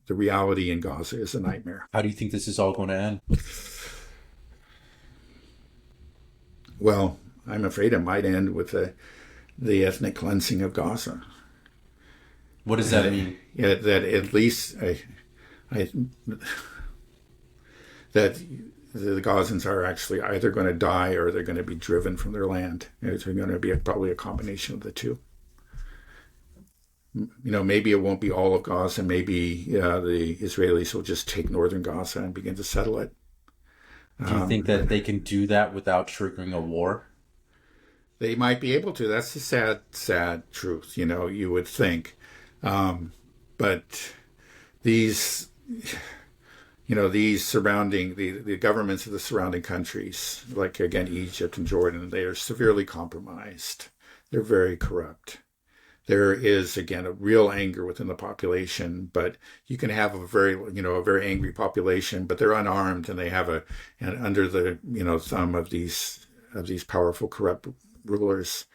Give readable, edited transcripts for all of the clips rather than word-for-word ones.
the reality in Gaza is a nightmare. How do you think this is all going to end? Well, I'm afraid it might end with the ethnic cleansing of Gaza. What does that mean? That at least that the Gazans are actually either going to die or they're going to be driven from their land. It's going to be probably a combination of the two. Maybe it won't be all of Gaza. Maybe the Israelis will just take northern Gaza and begin to settle it. Do you think that they can do that without triggering a war? They might be able to. That's the sad, sad truth. You would think. But these surrounding, the governments of the surrounding countries, like, again, Egypt and Jordan, they are severely compromised. They're very corrupt. There is, again, a real anger within the population, but you can have a very angry population, but they're unarmed and they have and under the, thumb of these powerful, corrupt rulers.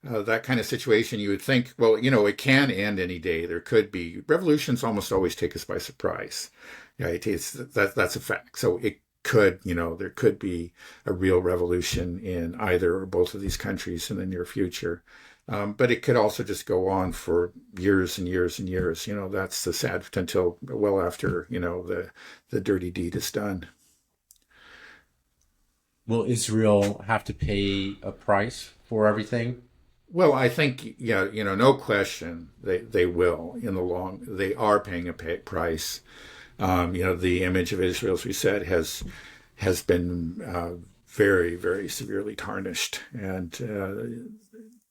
That kind of situation, you would think, well, it can end any day. There could be. Revolutions almost always take us by surprise. Right? That's a fact. So it could, there could be a real revolution in either or both of these countries in the near future. But it could also just go on for years and years and years. That's the sad, until well after, the dirty deed is done. Will Israel have to pay a price for everything? Well, I think, no question they will in the long. They are paying a price. The image of Israel, as we said, has been very, very severely tarnished, and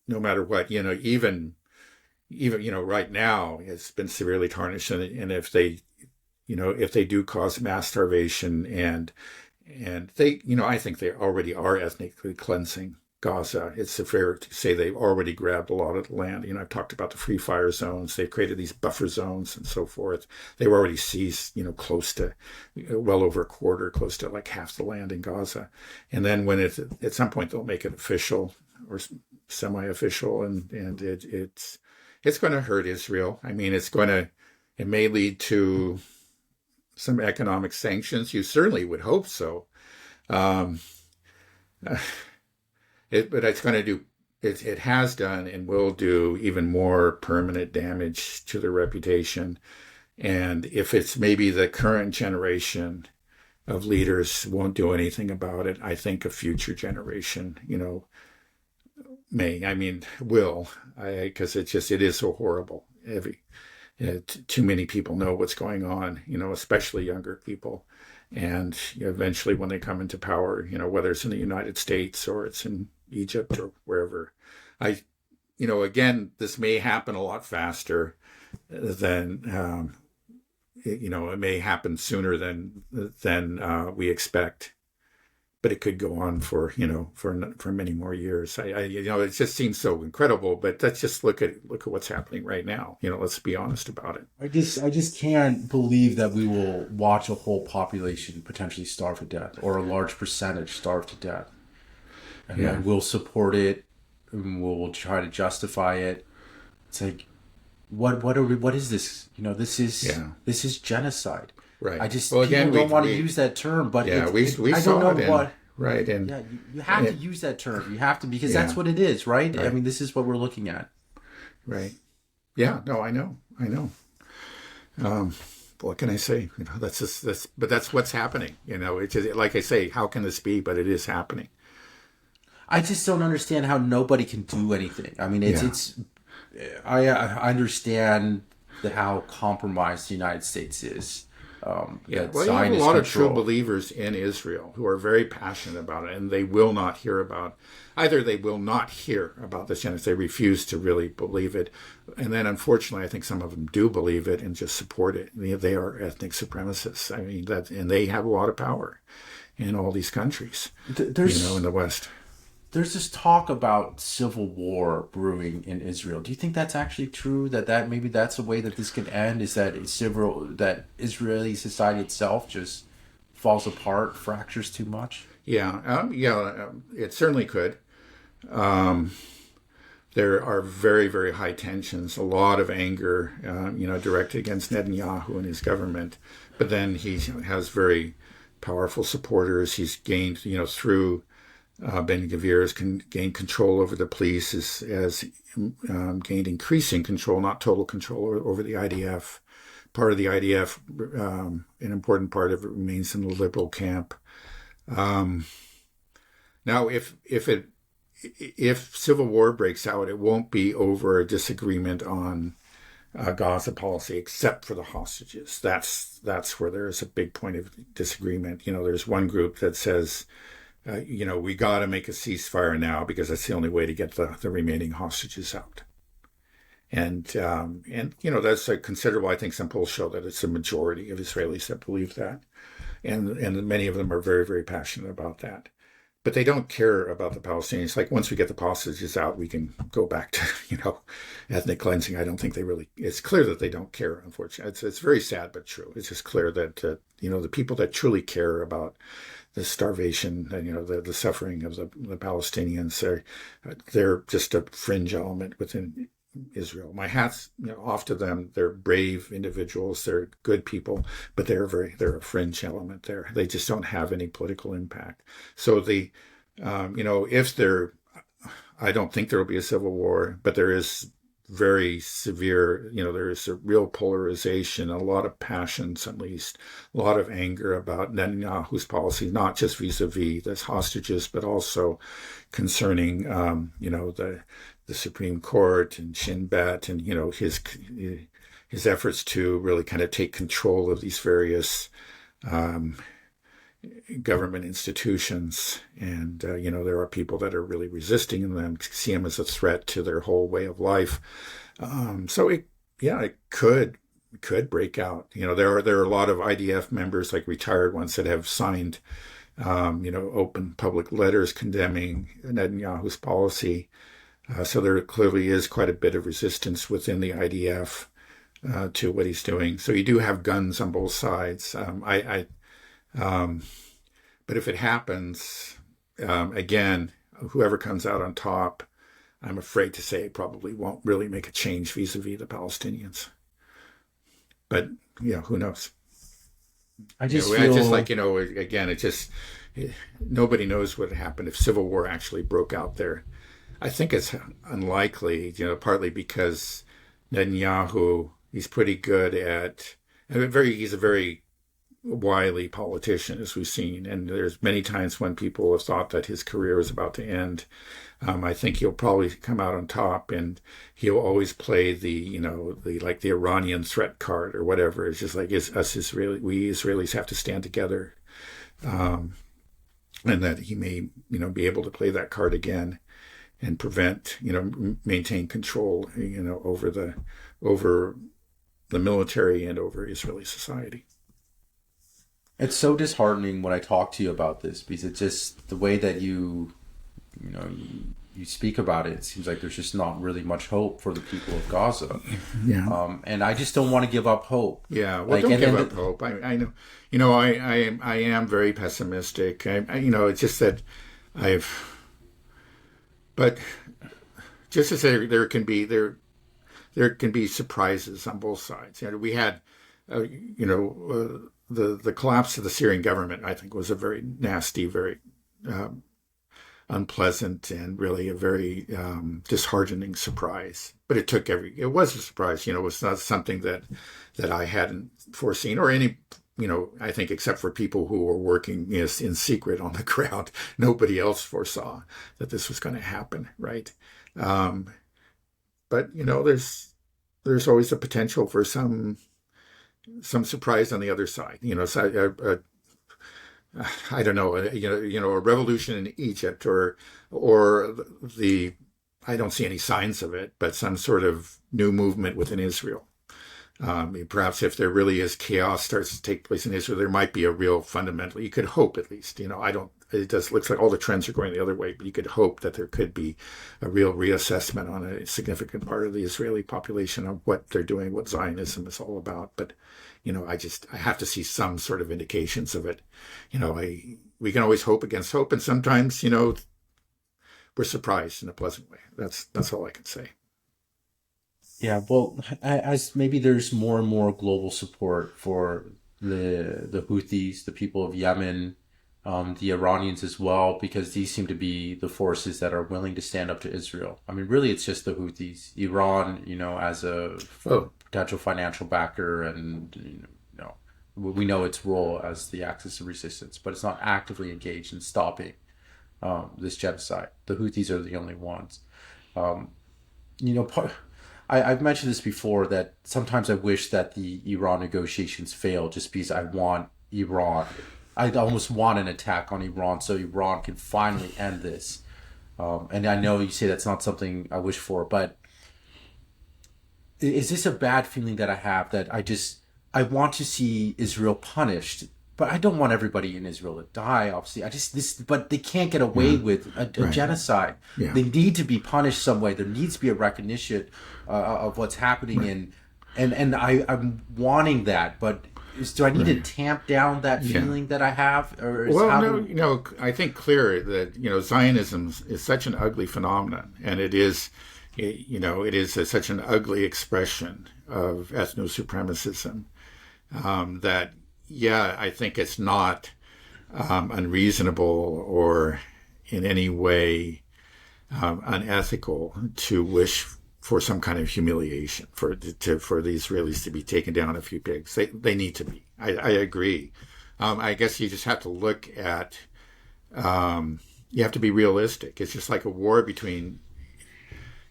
no matter what, even right now, it's been severely tarnished, and if they do cause mass starvation, and they, I think they already are ethnically cleansing Gaza. It's fair to say they've already grabbed a lot of the land. I've talked about the free fire zones. They've created these buffer zones and so forth. They've already seized, close to, well over a quarter, close to like half the land in Gaza. And then when at some point they'll make it official or semi-official, and it's going to hurt Israel. I mean, it may lead to some economic sanctions. You certainly would hope so. But it's going to do, it has done and will do even more permanent damage to their reputation. And if it's maybe the current generation of leaders won't do anything about it, I think a future generation, will, because it is so horrible. Too many people know what's going on, especially younger people. And eventually when they come into power, whether it's in the United States or it's in Egypt or wherever, again, this may happen a lot faster than, it may happen sooner than we expect, but it could go on for many more years. It just seems so incredible, but let's just look at what's happening right now. Let's be honest about it. I just can't believe that we will watch a whole population potentially starve to death, or a large percentage starve to death. And then we'll support it, and we'll try to justify it. It's like, what is this? This is genocide. Right. I just don't want to use that term, but we I saw don't know it what. Right. And you have to use that term. You have to, because that's what it is, right? I mean, this is what we're looking at. Right. Yeah. No, I know. What can I say? But that's what's happening. It's just, like I say, how can this be? But it is happening. I just don't understand how nobody can do anything. I mean, I understand how compromised the United States is. You have a lot of true believers in Israel who are very passionate about it, and they will not hear about this genocide. They refuse to really believe it, and then unfortunately, I think some of them do believe it and just support it. They are ethnic supremacists. I mean, and they have a lot of power in all these countries. In the West. There's this talk about civil war brewing in Israel. Do you think that's actually true? That maybe that's a way that this could end? Is that that Israeli society itself just falls apart, fractures too much? Yeah, it certainly could. there are very, very high tensions, a lot of anger, directed against Netanyahu and his government. But then he has very powerful supporters. He's gained, through Ben Gvir has gained control over the police, has gained increasing control, not total control, over the IDF. Part of the IDF, an important part of it, remains in the liberal camp. Now, if civil war breaks out, it won't be over a disagreement on Gaza policy, except for the hostages. That's where there is a big point of disagreement. There's one group that says, we got to make a ceasefire now because that's the only way to get the remaining hostages out. And that's a considerable. I think some polls show that it's a majority of Israelis that believe that, and many of them are very, very passionate about that. But they don't care about the Palestinians. Like, once we get the hostages out, we can go back to, ethnic cleansing. I don't think they really, it's clear that they don't care, unfortunately. It's very sad, but true. It's just clear that, the people that truly care about the starvation and, the suffering of the Palestinians, they're just a fringe element within Israel. My hat's off to them. They're brave individuals. They're good people, but they're a fringe element there. They just don't have any political impact. So I don't think there will be a civil war, but there is very severe, there is a real polarization, a lot of passions, at least, a lot of anger about Netanyahu's policy, not just vis-a-vis the hostages, but also concerning, the Supreme Court and Shin Bet, and his efforts to really kind of take control of these various government institutions. And there are people that are really resisting them, see him as a threat to their whole way of life. So it could break out. There are a lot of IDF members, like retired ones, that have signed open public letters condemning Netanyahu's policy. So there clearly is quite a bit of resistance within the IDF to what he's doing. So you do have guns on both sides. But if it happens, again, whoever comes out on top, I'm afraid to say, probably won't really make a change vis-a-vis the Palestinians. But who knows? I just feel again, nobody knows what would happen if civil war actually broke out there. I think it's unlikely, partly because Netanyahu, he's pretty good at, he's a very wily politician, as we've seen. And there's many times when people have thought that his career was about to end. I think he'll probably come out on top, and he'll always play the Iranian threat card or whatever. It's just like, we Israelis have to stand together. And that he may, be able to play that card again and prevent, maintain control, over the military and over Israeli society. It's so disheartening when I talk to you about this, because it's just the way that you speak about it. It seems like there's just not really much hope for the people of Gaza. Yeah. And I just don't want to give up hope. Yeah. Well, don't give up hope. I know. I am very pessimistic. It's just that but just to say, there can be surprises on both sides. We had, the collapse of the Syrian government, I think, was a very nasty, very unpleasant, and really a very disheartening surprise. But it was a surprise. It was not something that I hadn't foreseen, or any. I think, except for people who were working in secret on the ground, nobody else foresaw that this was going to happen, right? But there's always the potential for some surprise on the other side. I don't know. A revolution in Egypt, or I don't see any signs of it, but some sort of new movement within Israel. Perhaps if there really is chaos starts to take place in Israel, there might be a real fundamental, you could hope at least, it looks like all the trends are going the other way, but you could hope that there could be a real reassessment on a significant part of the Israeli population of what they're doing, what Zionism is all about. But, I have to see some sort of indications of it. We can always hope against hope. And sometimes, we're surprised in a pleasant way. That's all I can say. Yeah, well, as maybe there's more and more global support for the Houthis, the people of Yemen, the Iranians as well, because these seem to be the forces that are willing to stand up to Israel. I mean, really, it's just the Houthis. Iran, as a Oh, potential financial backer, and we know its role as the axis of resistance, but it's not actively engaged in stopping this genocide. The Houthis are the only ones. Um, you know, part, I've mentioned this before that sometimes I wish that the Iran negotiations fail just because I want Iran. I almost want an attack on Iran so Iran can finally end this. And I know you say that's not something I wish for, but is this a bad feeling that I have that I want to see Israel punished, but I don't want everybody in Israel to die. Obviously, but they can't get away yeah, with a right. genocide. Yeah. They need to be punished some way. There needs to be a recognition of what's happening, Right. and I'm wanting that. But do I need to Right. tamp down that Yeah. feeling that I have, or Well, no, I think clear that Zionism is such an ugly phenomenon, and it is, such an ugly expression of ethno supremacism, that, yeah, I think it's not unreasonable or in any way unethical to wish for some kind of humiliation for the Israelis to be taken down a few pegs. They need to be. I agree. I guess you just have to look at. You have to be realistic. It's just like a war between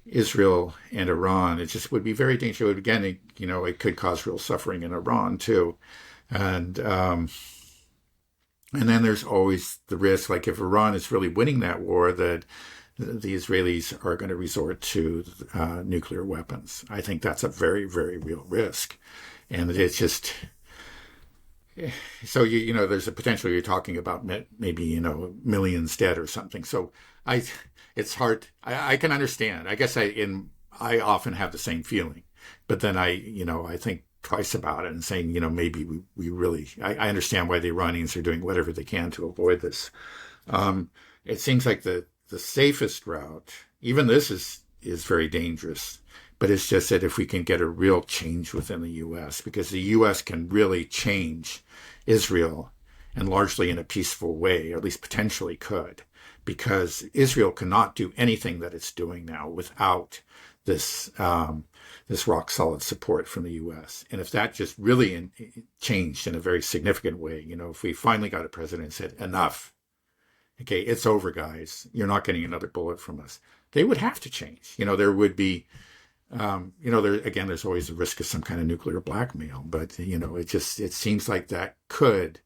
Israel and Iran. It just would be very dangerous. Again, it could cause real suffering in Iran too, and then there's always the risk, like if Iran is really winning that war, that the Israelis are going to resort to nuclear weapons. I think that's a very, very real risk. And it's just, so, there's a potential you're talking about maybe, millions dead or something. So it's hard. I can understand. I guess I often have the same feeling, but then I think twice about it and saying, maybe we really, I understand why the Iranians are doing whatever they can to avoid this. It seems like the safest route, even this is very dangerous, but it's just that if we can get a real change within the U.S., because the U.S. can really change Israel, and largely in a peaceful way, or at least potentially could, because Israel cannot do anything that it's doing now without this rock solid support from the U.S. And if that just really changed in a very significant way, if we finally got a president and said, enough, okay, it's over, guys, you're not getting another bullet from us, they would have to change. There would be, there's always the risk of some kind of nuclear blackmail, but, it seems like that could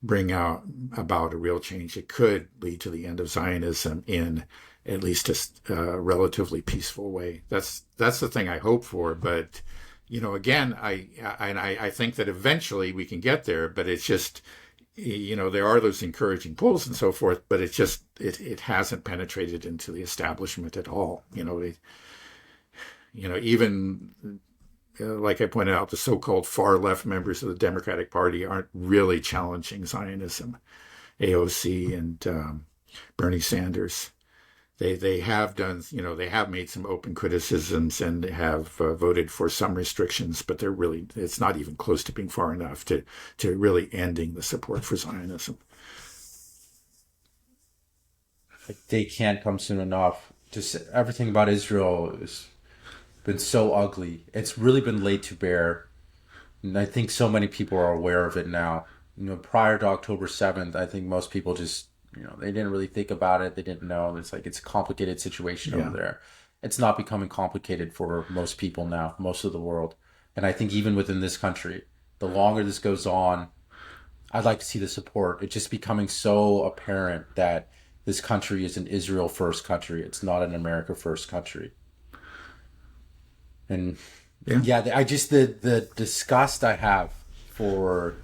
bring about a real change. It could lead to the end of Zionism in at least a relatively peaceful way. That's the thing I hope for. But again, I think that eventually we can get there. But it's just there are those encouraging polls and so forth. But it's just it hasn't penetrated into the establishment at all. Even like I pointed out, the so-called far left members of the Democratic Party aren't really challenging Zionism. AOC and Bernie Sanders. They have done, they have made some open criticisms and have voted for some restrictions, but it's not even close to being far enough to really ending the support for Zionism. they can't come soon enough. Just everything about Israel has been so ugly. It's really been laid to bear. And I think so many people are aware of it now. Prior to October 7th, I think most people just, they didn't really think about it. They didn't know. It's a complicated situation over there. It's not becoming complicated for most people now, most of the world. And I think even within this country, the longer this goes on, I'd like to see the support. It's just becoming so apparent that this country is an Israel first country. It's not an America first country. And the disgust I have for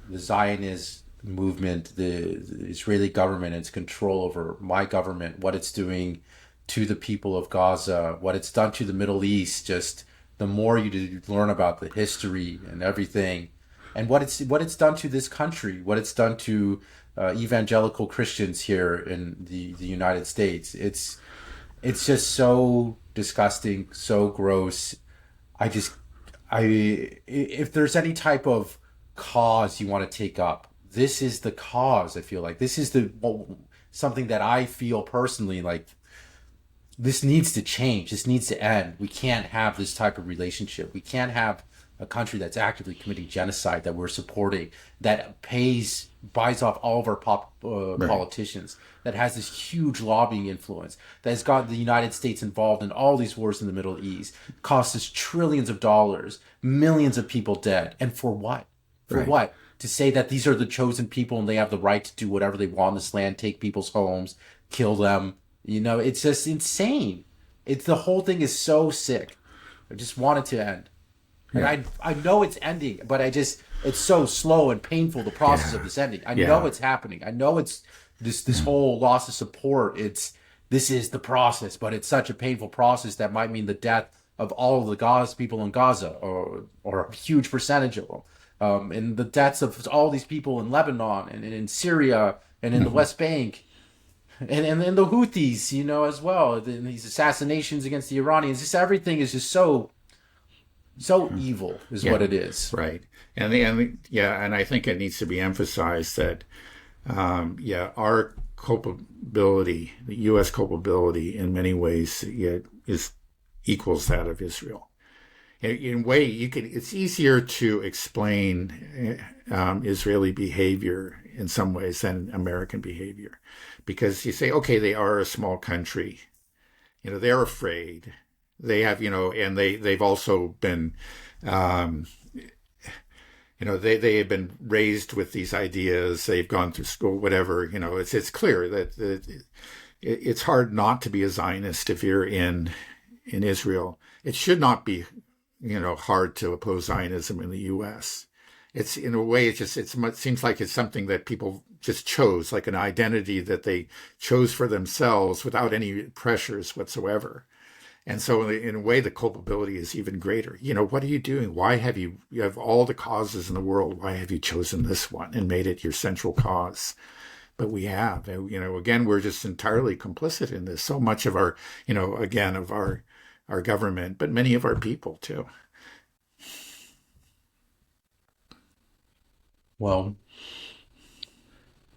the Zionist movement, the Israeli government, its control over my government, what it's doing to the people of Gaza, what it's done to the Middle East. Just the more you learn about the history and everything, and what it's done to this country, what it's done to evangelical Christians here in the United States. It's just so disgusting, so gross. If there's any type of cause you want to take up, this is the cause. I feel like this is something that I feel personally like this needs to change. This needs to end. We can't have this type of relationship. We can't have a country that's actively committing genocide that we're supporting, that buys off all of our politicians, that has this huge lobbying influence, that has got the United States involved in all these wars in the Middle East, costs us trillions of dollars, millions of people dead. And for what? For what? To say that these are the chosen people and they have the right to do whatever they want in this land, take people's homes, kill them. It's just insane. The whole thing is so sick. I just want it to end. And I know it's ending, but it's so slow and painful, the process of this ending. I know it's happening. I know it's this whole loss of support. This is the process, but it's such a painful process that might mean the death of all of the people in Gaza, or a huge percentage of them, and the deaths of all these people in Lebanon and in Syria and in the West Bank. And the Houthis, as well. And these assassinations against the Iranians. Just everything is just so evil, is what it is. Right. And I think it needs to be emphasized that, our culpability, the U.S. culpability, in many ways, equals that of Israel. In a way, it's easier to explain Israeli behavior in some ways than American behavior, because you say, okay, they are a small country, they're afraid, they have, and they've also been, they have been raised with these ideas, they've gone through school, whatever, it's clear that it's hard not to be a Zionist if you're in Israel. It should not be, hard to oppose Zionism in the U.S. It's, in a way, it seems like it's something that people just chose, like an identity that they chose for themselves without any pressures whatsoever. And so in a way, the culpability is even greater. What are you doing? Why have you have all the causes in the world. Why have you chosen this one and made it your central cause? But we have, again, we're just entirely complicit in this. So much of our, again, of our government, but many of our people too. Well,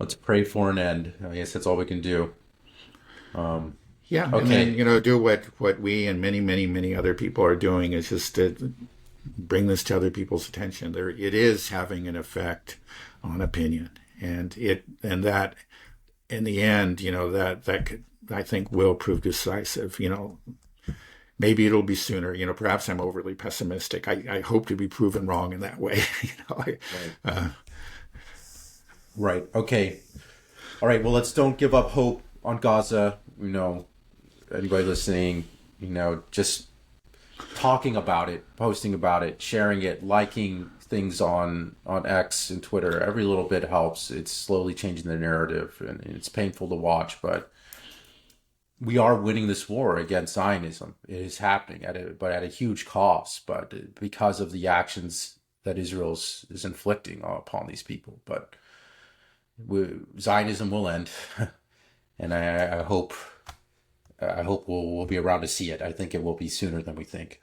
let's pray for an end. I guess that's all we can do. Okay. And then, do what we and many, many, many other people are doing, is just to bring this to other people's attention. It is having an effect on opinion, and that in the end, that could, I think, will prove decisive. Maybe it'll be sooner. Perhaps I'm overly pessimistic. I hope to be proven wrong in that way. Right. Okay. All right. Well, don't give up hope on Gaza. Anybody listening, just talking about it, posting about it, sharing it, liking things on X and Twitter. Every little bit helps. It's slowly changing the narrative, and it's painful to watch, but we are winning this war against Zionism. It is happening at a huge cost, but because of the actions that Israel is inflicting upon these people. But Zionism will end, and I hope we'll be around to see it. I think it will be sooner than we think.